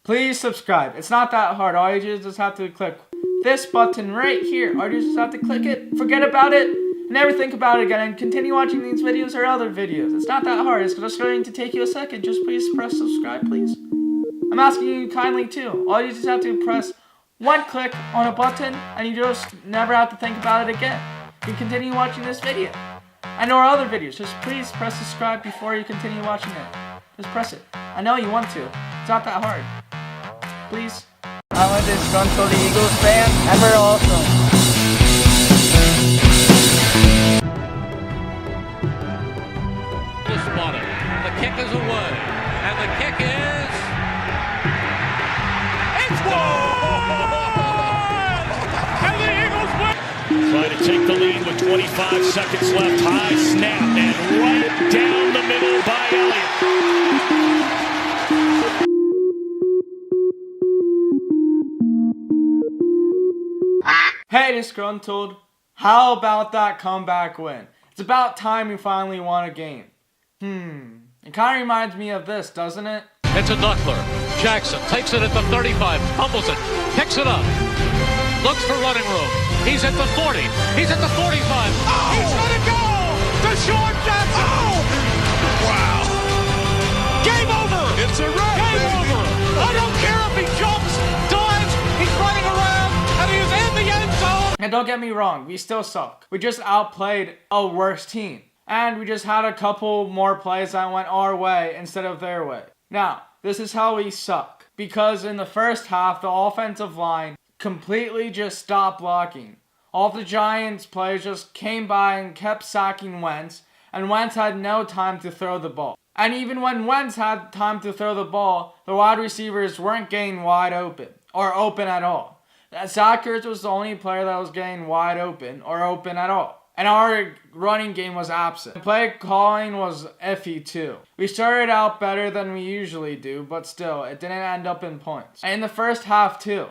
please subscribe. It's not that hard. All you just have to click this button right here. All you just have to click it, forget about it, never think about it again, and continue watching these videos or other videos. It's not that hard. It's just going to take you a second. Just please press subscribe, please. I'm asking you kindly too. All you just have to press one click on a button, and you just never have to think about it again. You can continue watching this video and our other videos. Just please press subscribe before you continue watching it. Just press it. I know you want to. It's not that hard. Please. I want to disgruntled Eagles fan, and we're awesome. Spotted. The kick is away, and the kick is. It's one! And the Eagles win! Try to take the lead with 25 seconds left. High snap and right down the middle by Elliott. Hey, disgruntled. How about that comeback win? It's about time we finally won a game. It kind of reminds me of this, doesn't it? It's a knuckler. Jackson takes it at the 35, fumbles it, picks it up, looks for running room. He's at the 40. He's at the 45. Oh! He's gonna go! Deshaun Jackson! Oh! Wow! Game over! It's a wrap! Game over! I don't care if he jumps, dives, he's running around, and he is in the end zone! And don't get me wrong, we still suck. We just outplayed a worse team. And we just had a couple more plays that went our way instead of their way. Now, this is how we suck. Because in the first half, the offensive line completely just stopped blocking. All the Giants players just came by and kept sacking Wentz, and Wentz had no time to throw the ball. And even when Wentz had time to throw the ball, the wide receivers weren't getting wide open, or open at all. Zach Ertz was the only player that was getting wide open, or open at all. And our running game was absent. The play calling was iffy too. We started out better than we usually do, but still, it didn't end up in points. And in the first half too,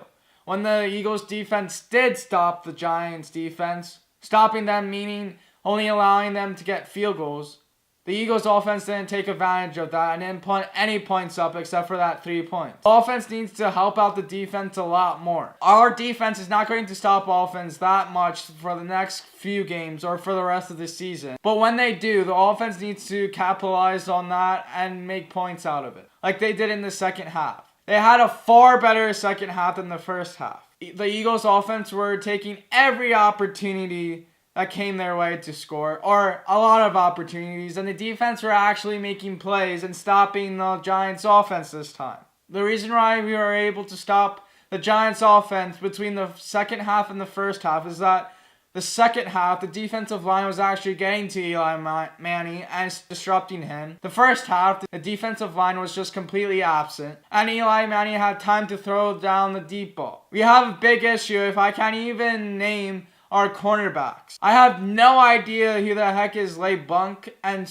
when the Eagles defense did stop the Giants defense, stopping them meaning only allowing them to get field goals, the Eagles offense didn't take advantage of that and didn't put any points up except for that 3 points. The offense needs to help out the defense a lot more. Our defense is not going to stop offense that much for the next few games or for the rest of the season. But when they do, the offense needs to capitalize on that and make points out of it, like they did in the second half. They had a far better second half than the first half. The Eagles offense were taking every opportunity that came their way to score, or a lot of opportunities, and the defense were actually making plays and stopping the Giants offense this time. The reason why we were able to stop the Giants offense between the second half and the first half is that the second half, the defensive line was actually getting to Eli Manning and disrupting him. The first half, the defensive line was just completely absent, and Eli Manning had time to throw down the deep ball. We have a big issue if I can't even name our cornerbacks. I have no idea who the heck is Leigh Bunk and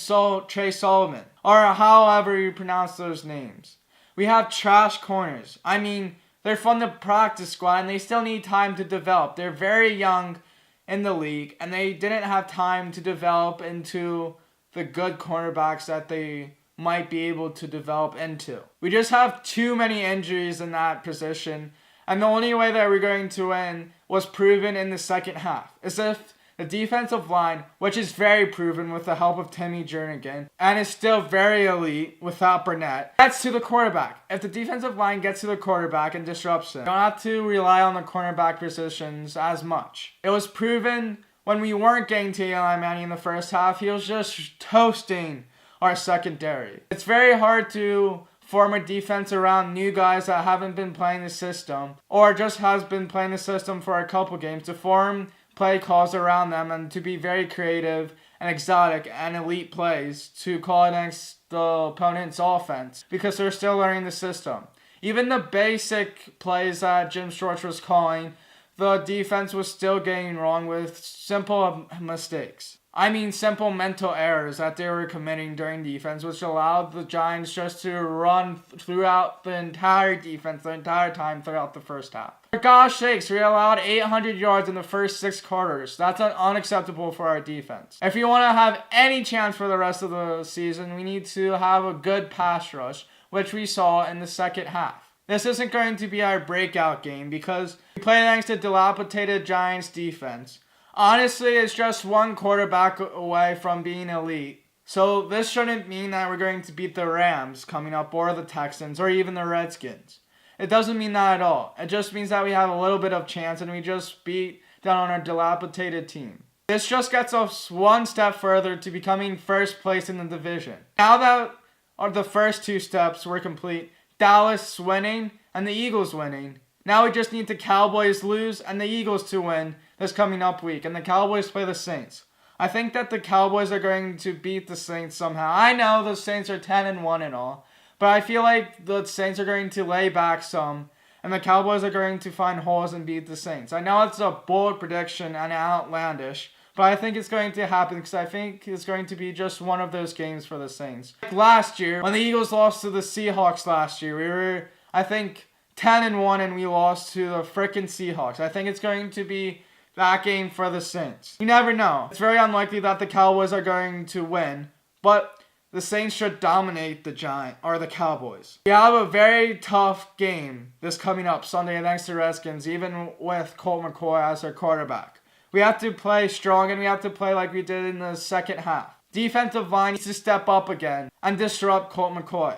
Trey Solomon, or however you pronounce those names. We have trash corners. I mean, they're from the practice squad and they still need time to develop. They're very young in the league and they didn't have time to develop into the good cornerbacks that they might be able to develop into. We just have too many injuries in that position, and the only way that we're going to win was proven in the second half. As if the defensive line, which is very proven with the help of Timmy Jernigan, and is still very elite without Burnett, gets to the quarterback. If the defensive line gets to the quarterback and disrupts him, you don't have to rely on the cornerback positions as much. It was proven when we weren't getting to Eli Manning in the first half, he was just toasting our secondary. It's very hard to form a defense around new guys that haven't been playing the system or just has been playing the system for a couple games, to form play calls around them and to be very creative and exotic and elite plays to call against the opponent's offense because they're still learning the system. Even the basic plays that Jim Schwartz was calling, the defense was still getting wrong with simple mistakes. I mean simple mental errors that they were committing during defense, which allowed the Giants just to run throughout the entire defense, the entire time throughout the first half. For gosh sakes, we allowed 800 yards in the first 6 quarters. That's unacceptable for our defense. If you want to have any chance for the rest of the season, we need to have a good pass rush, which we saw in the second half. this isn't going to be our breakout game because we play against a dilapidated Giants defense. Honestly, it's just one quarterback away from being elite. So this shouldn't mean that we're going to beat the Rams coming up or the Texans or even the Redskins. It doesn't mean that at all. It just means that we have a little bit of chance and we just beat down on our dilapidated team. This just gets us one step further to becoming first place in the division. Now that the first two steps were complete, Dallas winning and the Eagles winning, now we just need the Cowboys lose and the Eagles to win this coming up week, and the Cowboys play the Saints. I think that the Cowboys are going to beat the Saints somehow. I know the Saints are 10-1 and all, but I feel like the Saints are going to lay back some, and the Cowboys are going to find holes and beat the Saints. I know it's a bold prediction and outlandish, but I think it's going to happen because I think it's going to be just one of those games for the Saints. Like last year, when the Eagles lost to the Seahawks last year, we were, I think, 10-1 and we lost to the frickin' Seahawks. I think it's going to be that game for the Saints. You never know. It's very unlikely that the Cowboys are going to win, but the Saints should dominate the Cowboys. We have a very tough game this coming up Sunday against the Redskins, even with Colt McCoy as our quarterback. We have to play strong and we have to play like we did in the second half. Defensive line needs to step up again and disrupt Colt McCoy.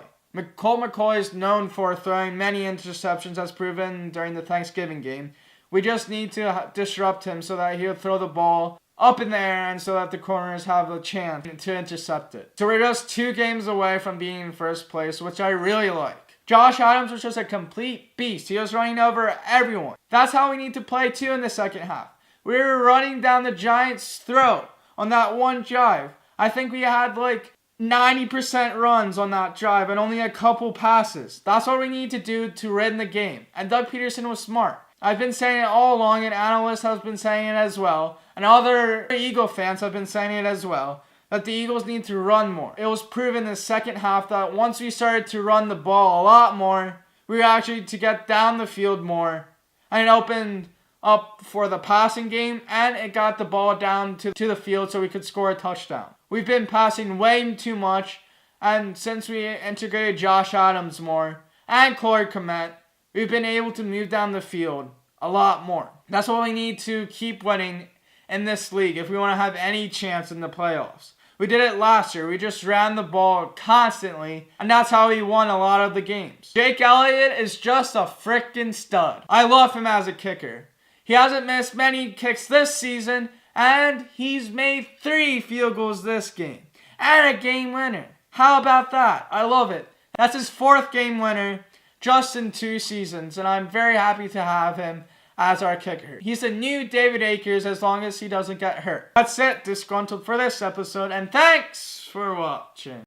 Colt McCoy is known for throwing many interceptions as proven during the Thanksgiving game. We just need to disrupt him so that he'll throw the ball up in the air and so that the corners have a chance to intercept it. So we're just 2 games away from being in first place, which I really like. Josh Adams was just a complete beast. He was running over everyone. That's how we need to play too in the second half. We were running down the Giants' throat on that one drive. I think we had like 90% runs on that drive and only a couple passes. That's what we need to do to win the game. And Doug Peterson was smart. I've been saying it all along, and analysts have been saying it as well, and other Eagle fans have been saying it as well, that the Eagles need to run more. It was proven in the second half that once we started to run the ball a lot more, we were actually to get down the field more, and it opened up for the passing game, and it got the ball down to the field so we could score a touchdown. We've been passing way too much, and since we integrated Josh Adams more, and Corey Komet, we've been able to move down the field a lot more. That's what we need to keep winning in this league if we want to have any chance in the playoffs. We did it last year. We just ran the ball constantly, and that's how we won a lot of the games. Jake Elliott is just a freaking stud. I love him as a kicker. He hasn't missed many kicks this season, and he's made 3 field goals this game. And a game winner. How about that? I love it. That's his 4th game winner just in 2 seasons, and I'm very happy to have him as our kicker. He's a new David Akers as long as he doesn't get hurt. That's it, Disgruntled, for this episode, and thanks for watching.